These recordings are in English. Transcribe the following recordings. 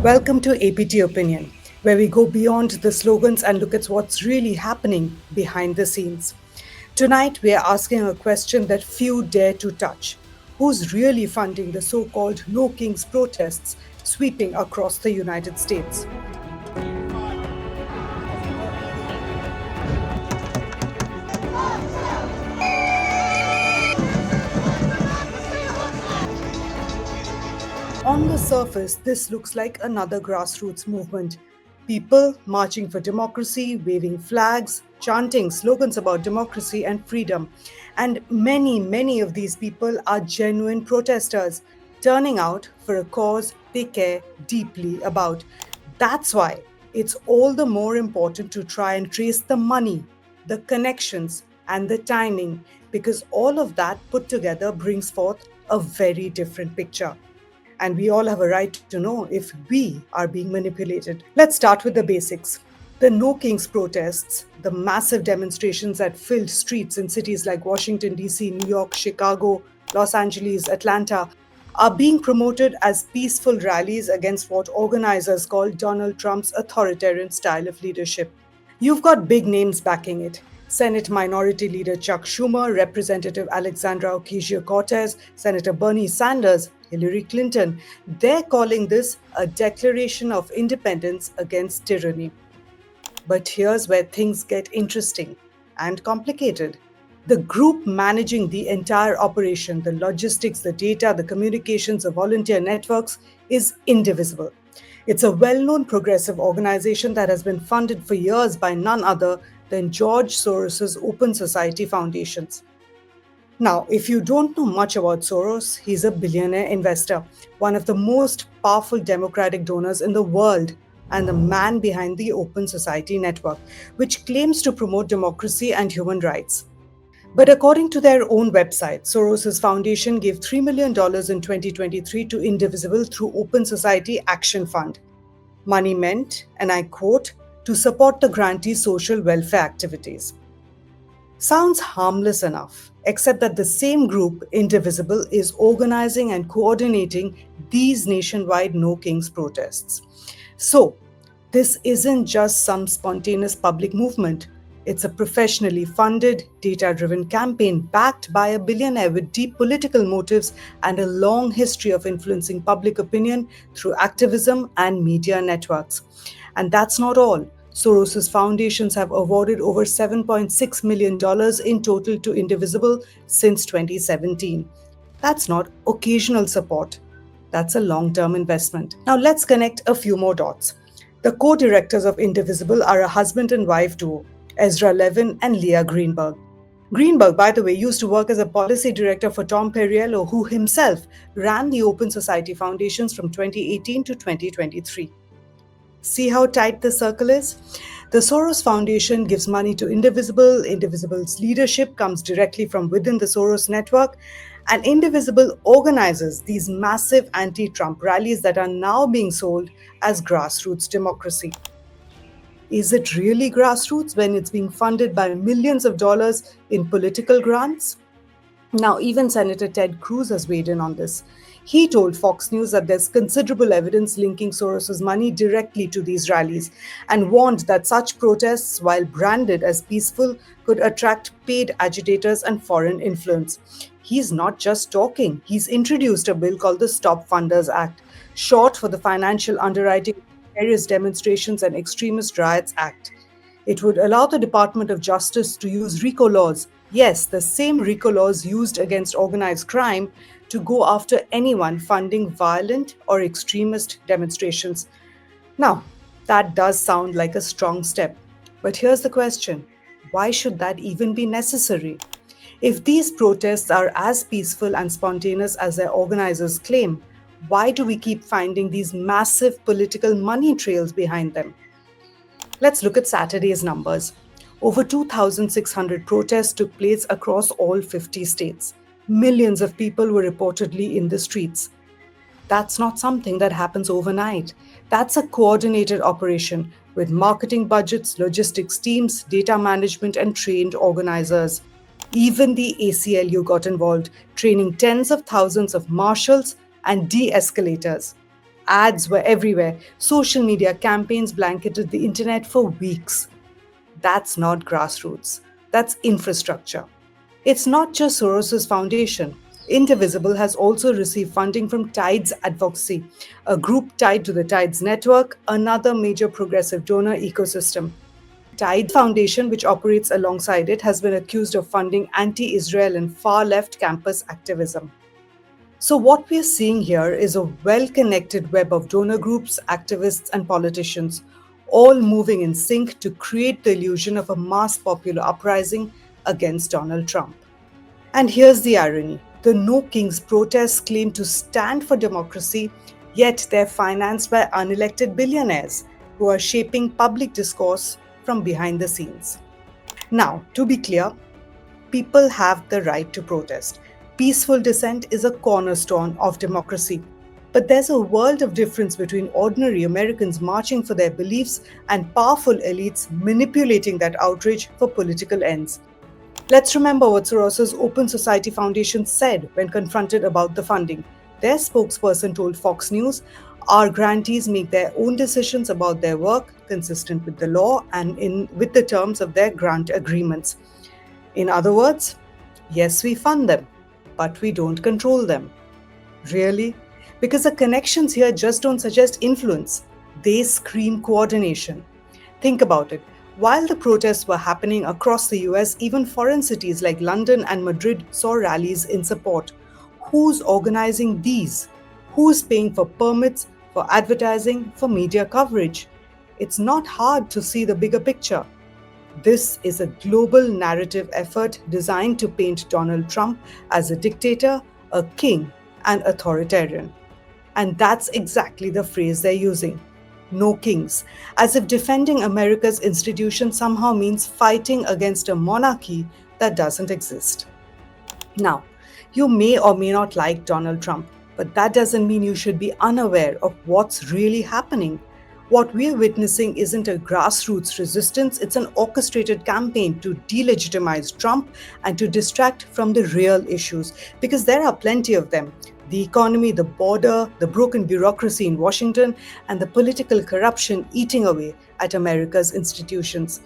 Welcome to APT Opinion, where we go beyond the slogans and look at what's really happening behind the scenes. Tonight, we are asking a question that few dare to touch. Who's really funding the so called No Kings protests sweeping across the United States? On the surface, this looks like another grassroots movement. People marching for democracy, waving flags, chanting slogans about democracy and freedom. And many of these people are genuine protesters, turning out for a cause they care deeply about. That's why it's all the more important to try and trace the money, the connections, and the timing, because all of that put together brings forth a very different picture. And we all have a right to know if we are being manipulated. Let's start with the basics. The No Kings protests, the massive demonstrations that filled streets in cities like Washington, D.C., New York, Chicago, Los Angeles, Atlanta, are being promoted as peaceful rallies against what organizers call Donald Trump's authoritarian style of leadership. You've got big names backing it. Senate Minority Leader Chuck Schumer, Representative Alexandra Ocasio-Cortez, Senator Bernie Sanders, Hillary Clinton. They're calling this a declaration of independence against tyranny. But here's where things get interesting and complicated. The group managing the entire operation, the logistics, the data, the communications, the volunteer networks, is Indivisible. It's a well-known progressive organization that has been funded for years by none other than George Soros' Open Society Foundations. Now, if you don't know much about Soros, he's a billionaire investor, one of the most powerful democratic donors in the world, and the man behind the Open Society Network, which claims to promote democracy and human rights. But according to their own website, Soros' foundation gave $3 million in 2023 to Indivisible through Open Society Action Fund. Money meant, and I quote, to support the grantee's social welfare activities. Sounds harmless enough, except that the same group, Indivisible, is organizing and coordinating these nationwide No Kings protests. So, this isn't just some spontaneous public movement. It's a professionally funded, data-driven campaign backed by a billionaire with deep political motives and a long history of influencing public opinion through activism and media networks. And that's not all. Soros' foundations have awarded over $7.6 million in total to Indivisible since 2017. That's not occasional support. That's a long-term investment. Now let's connect a few more dots. The co-directors of Indivisible are a husband and wife duo, Ezra Levin and Leah Greenberg. Greenberg, by the way, used to work as a policy director for Tom Perriello, who himself ran the Open Society Foundations from 2018 to 2023. See how tight the circle is? The Soros Foundation gives money to Indivisible. Indivisible's leadership comes directly from within the Soros network. And Indivisible organizes these massive anti-Trump rallies that are now being sold as grassroots democracy. Is it really grassroots when it's being funded by millions of dollars in political grants? Now, even Senator Ted Cruz has weighed in on this. He told Fox News that there's considerable evidence linking Soros' money directly to these rallies and warned that such protests, while branded as peaceful, could attract paid agitators and foreign influence. He's not just talking. He's introduced a bill called the Stop Funders Act, short for the Financial Underwriting of Terrorist Demonstrations and Extremist Riots Act. It would allow the Department of Justice to use RICO laws, yes, the same RICO laws used against organized crime, to go after anyone funding violent or extremist demonstrations. Now, that does sound like a strong step. But here's the question: why should that even be necessary? If these protests are as peaceful and spontaneous as their organizers claim, why do we keep finding these massive political money trails behind them? Let's look at Saturday's numbers. Over 2,600 protests took place across all 50 states. Millions of people were reportedly in the streets. That's not something that happens overnight. That's a coordinated operation with marketing budgets, logistics teams, data management, and trained organizers. Even the ACLU got involved, training tens of thousands of marshals and de-escalators. Ads were everywhere. Social media campaigns blanketed the internet for weeks. That's not grassroots. That's infrastructure. It's not just Soros' foundation. Indivisible has also received funding from Tides Advocacy, a group tied to the Tides network, another major progressive donor ecosystem. Tides Foundation, which operates alongside it, has been accused of funding anti Israel and far left campus activism. So, what we are seeing here is a well connected web of donor groups, activists, and politicians, all moving in sync to create the illusion of a mass popular uprising against Donald Trump. And here's the irony: the No Kings protests claim to stand for democracy, yet they're financed by unelected billionaires who are shaping public discourse from behind the scenes. Now, to be clear, people have the right to protest. Peaceful dissent is a cornerstone of democracy. But there's a world of difference between ordinary Americans marching for their beliefs and powerful elites manipulating that outrage for political ends. Let's remember what Soros' Open Society Foundation said when confronted about the funding. Their spokesperson told Fox News, "Our grantees make their own decisions about their work, consistent with the law and with the terms of their grant agreements." In other words, yes, we fund them, but we don't control them. Really? Because the connections here just don't suggest influence, they scream coordination. Think about it. While the protests were happening across the US, even foreign cities like London and Madrid saw rallies in support. Who's organizing these? Who's paying for permits, for advertising, for media coverage? It's not hard to see the bigger picture. This is a global narrative effort designed to paint Donald Trump as a dictator, a king, and authoritarian. And that's exactly the phrase they're using. No kings, as if defending America's institutions somehow means fighting against a monarchy that doesn't exist. Now, you may or may not like Donald Trump, but that doesn't mean you should be unaware of what's really happening. What we're witnessing isn't a grassroots resistance, it's an orchestrated campaign to delegitimize Trump and to distract from the real issues, because there are plenty of them: the economy, the border, the broken bureaucracy in Washington, and the political corruption eating away at America's institutions.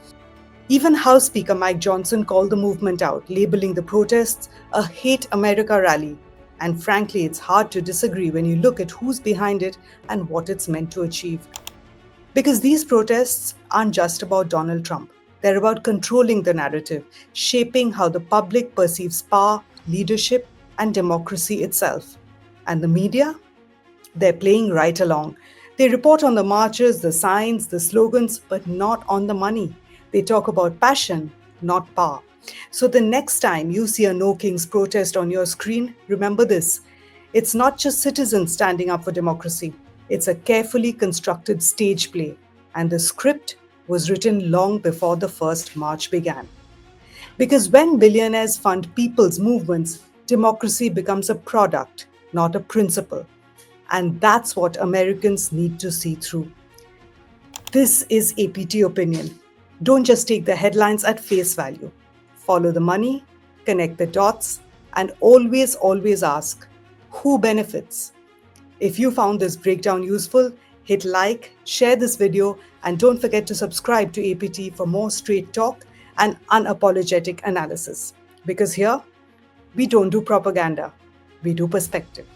Even House Speaker Mike Johnson called the movement out, labeling the protests a Hate America rally. And frankly, it's hard to disagree when you look at who's behind it and what it's meant to achieve. Because these protests aren't just about Donald Trump. They're about controlling the narrative, shaping how the public perceives power, leadership, and democracy itself. And the media? They're playing right along. They report on the marches, the signs, the slogans, but not on the money. They talk about passion, not power. So the next time you see a No Kings protest on your screen, remember this: it's not just citizens standing up for democracy. It's a carefully constructed stage play, and the script was written long before the first march began. Because when billionaires fund people's movements, democracy becomes a product, not a principle. And that's what Americans need to see through. This is APT Opinion. Don't just take the headlines at face value. Follow the money, connect the dots, and always, always ask, who benefits? If you found this breakdown useful, hit like, share this video, and don't forget to subscribe to APT for more straight talk and unapologetic analysis. Because here, we don't do propaganda, we do perspective.